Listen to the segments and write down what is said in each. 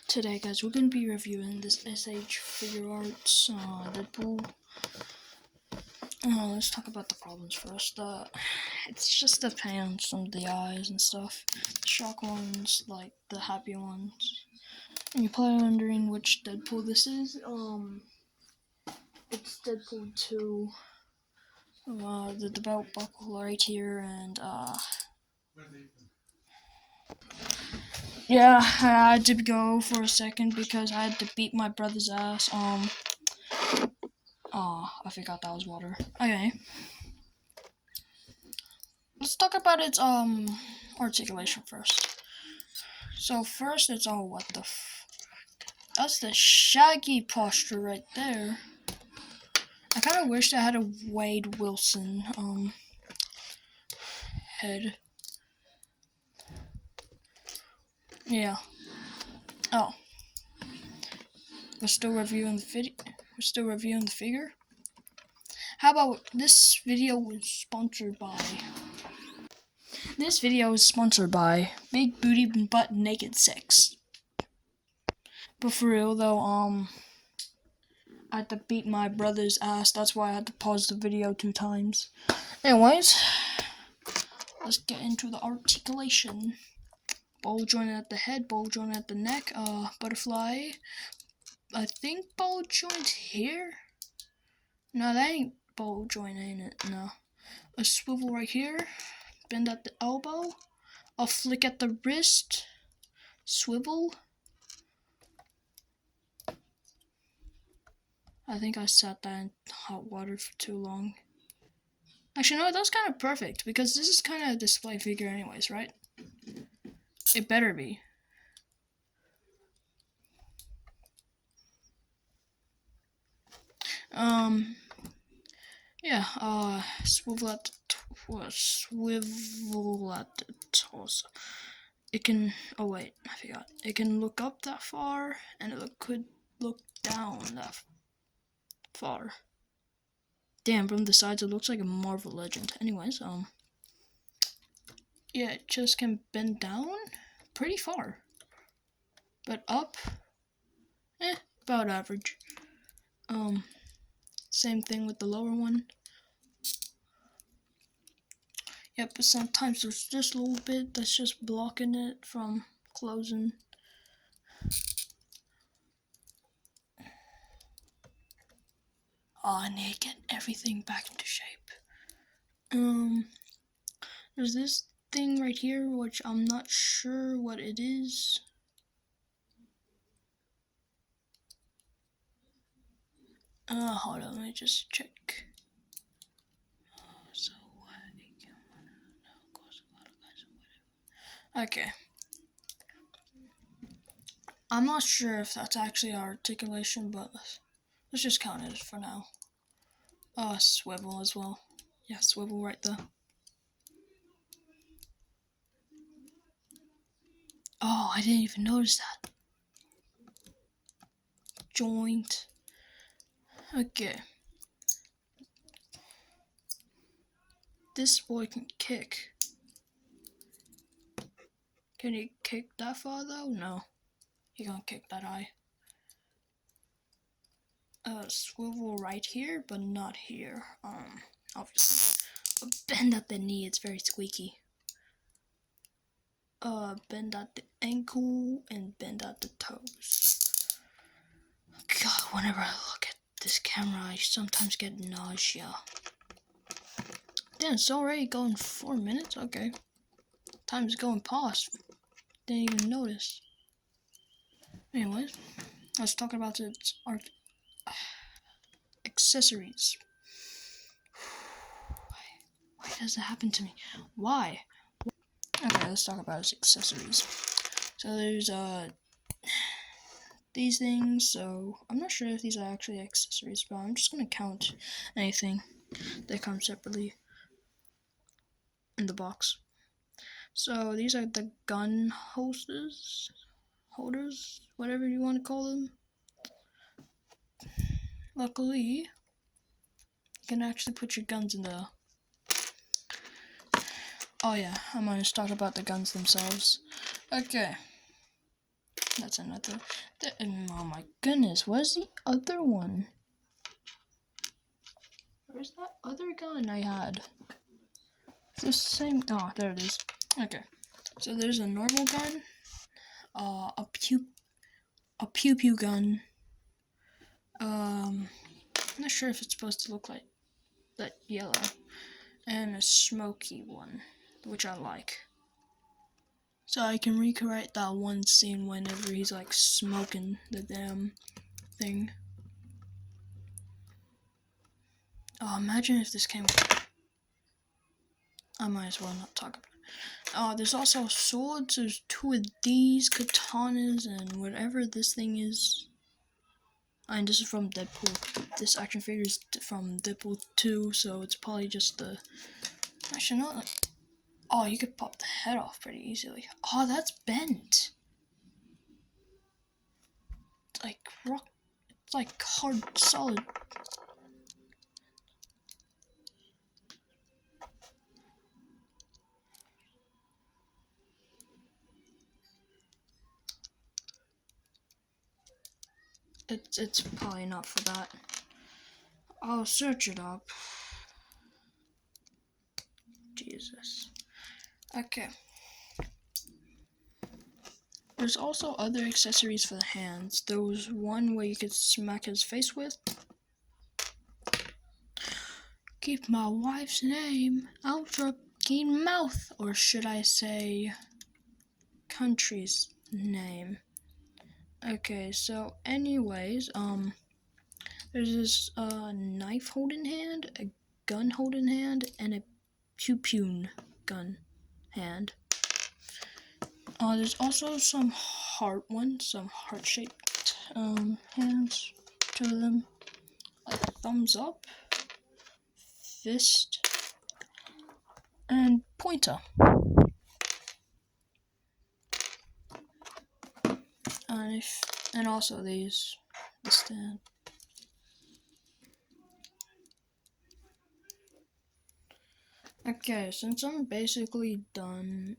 Today, guys, we're going to be reviewing this SH Figure Arts Deadpool. Let's talk about the problems first. It's just the pants and the eyes and stuff. The shock ones, like the happy ones. And you're probably wondering which Deadpool this is. It's Deadpool 2. The belt buckle right here, and yeah, I had to go for a second because I had to beat my brother's ass. I forgot that was water. Okay. Let's talk about its articulation first. So first, it's what the that's the Shaggy posture right there. I kind of wish I had a Wade Wilson head. Yeah. Oh. We're still reviewing the figure. How about this video was sponsored by? This video is sponsored by Big Booty Butt Naked Sex. But for real though, I had to beat my brother's ass. That's why I had to pause the video 2 times. Anyways, let's get into the articulation. Ball joint at the head, ball joint at the neck, butterfly. I think ball joint here? No, that ain't ball joint, ain't it? No. A swivel right here, bend at the elbow, a flick at the wrist, swivel. I think I sat that in hot water for too long. Actually, no, that's kind of perfect because this is kind of a display figure anyways, right? It better be. Yeah, swivel at the torso. It can, oh wait, I forgot. It can look up that far, and it could look down that far. Damn, from the sides it looks like a Marvel Legend. Anyways, yeah, it just can bend down pretty far. But up, about average. Same thing with the lower one. Yep, but sometimes there's just a little bit that's just blocking it from closing. I need to get everything back into shape. There's this thing right here, which I'm not sure what it is. Hold on, let me just check. Okay. I'm not sure if that's actually articulation, but let's just count it for now. Swivel as well. Yeah, swivel right there. Oh, I didn't even notice that. Joint. Okay. This boy can kick. Can he kick that far though? No. He can't kick that high. Swivel right here, but not here. Obviously. A bend at the knee, it's very squeaky. Bend at the ankle and bend at the toes. God, whenever I look at this camera, I sometimes get nausea. Damn, it's already going 4 minutes? Okay. Time's going past. Didn't even notice. Anyways, let's talk about its accessories. Why does it happen to me? Why? Okay, let's talk about its accessories. So there's these things. So I'm not sure if these are actually accessories, but I'm just gonna count anything that comes separately in the box. So these are the gun holders, whatever you want to call them. Luckily, you can actually put your guns in the... Oh yeah, I'm gonna talk about the guns themselves. Okay. That's another. Oh my goodness, where's the other one? Where's that other gun I had? It's the same. Oh, there it is. Okay, so there's a normal gun, a pew pew gun. I'm not sure if it's supposed to look like that yellow, and a smoky one, which I like. So I can recreate that one scene whenever he's like smoking the damn thing. Oh, imagine if this came. I might as well not talk about it. There's also swords. There's 2 of these, katanas, and whatever this thing is. And this is from Deadpool. This action figure is from Deadpool 2, so it's probably just the. Actually, not. Oh, you could pop the head off pretty easily. Oh, that's bent. It's like rock. It's like hard, solid. It's probably not for that. I'll search it up. Jesus. Okay. There's also other accessories for the hands. There was one where you could smack his face with. Keep my wife's name out your fucking mouth. Or should I say country's name? Okay, so anyways, there's this knife holding hand, a gun holding hand, and a pew pew gun hand. There's also some heart ones, some heart-shaped hands, 2 of them, like thumbs up, fist, and pointer. And also these, the stand. Okay, since I'm basically done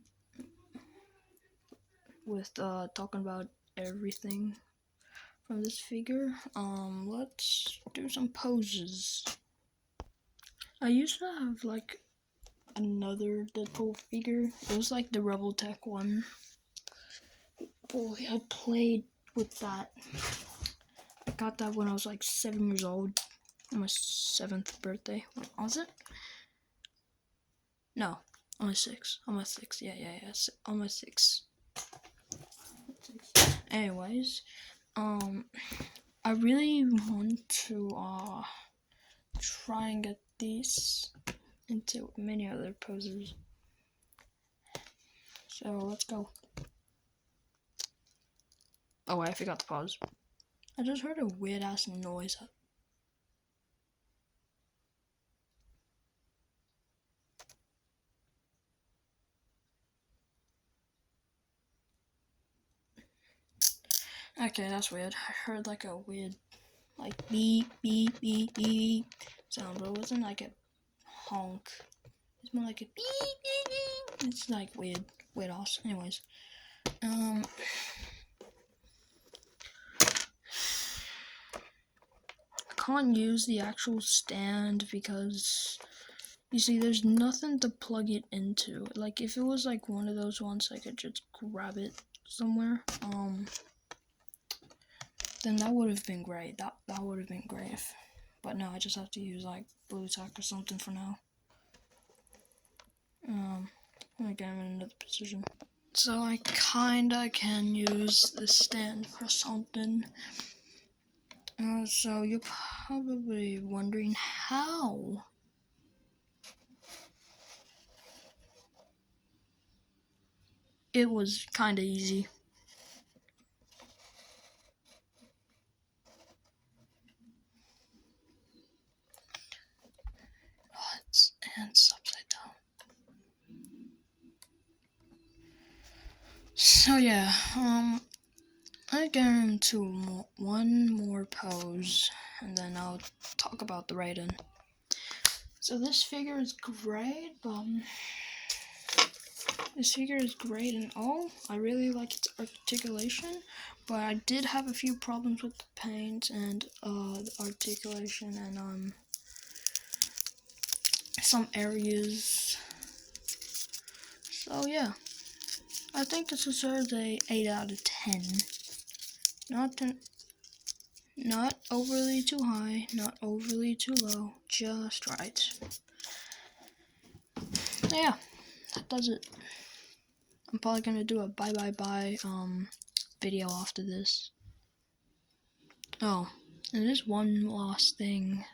with talking about everything from this figure, let's do some poses. I used to have like another Deadpool figure. It was like the Rebel Tech one. Boy, I played with that. I got that when I was like 7 years old, on my 7th birthday. What was it? No, on my 6th. On my 6th. Yeah. On my 6th. Anyways, I really want to try and get these into many other poses. So let's go. Oh wait, I forgot to pause. I just heard a weird ass noise. Okay, that's weird. I heard like a weird, like beep beep beep beep sound, but it wasn't like a honk. It's more like a beep beep beep. It's like weird ass. Anyways, I can't use the actual stand because you see there's nothing to plug it into. Like if it was like one of those ones I could just grab it somewhere, then that would have been great. That would have been great. But no, I just have to use like blue tack or something for now. I'm gonna get him in another position. So I kinda can use the stand for something. So you're probably wondering how. It was kinda easy. Oh, it's upside down. So yeah, I get into one more pose, and then I'll talk about the writing. So this figure is great, but this figure is great and all. I really like its articulation, but I did have a few problems with the paint and the articulation and some areas. So yeah, I think this deserves a 8 out of 10. Not overly too high, not overly too low, just right. So yeah, that does it. I'm probably gonna do a bye video after this. Oh, and there's one last thing.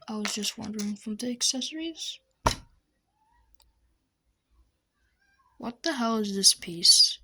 I was just wondering from the accessories. What the hell is this piece?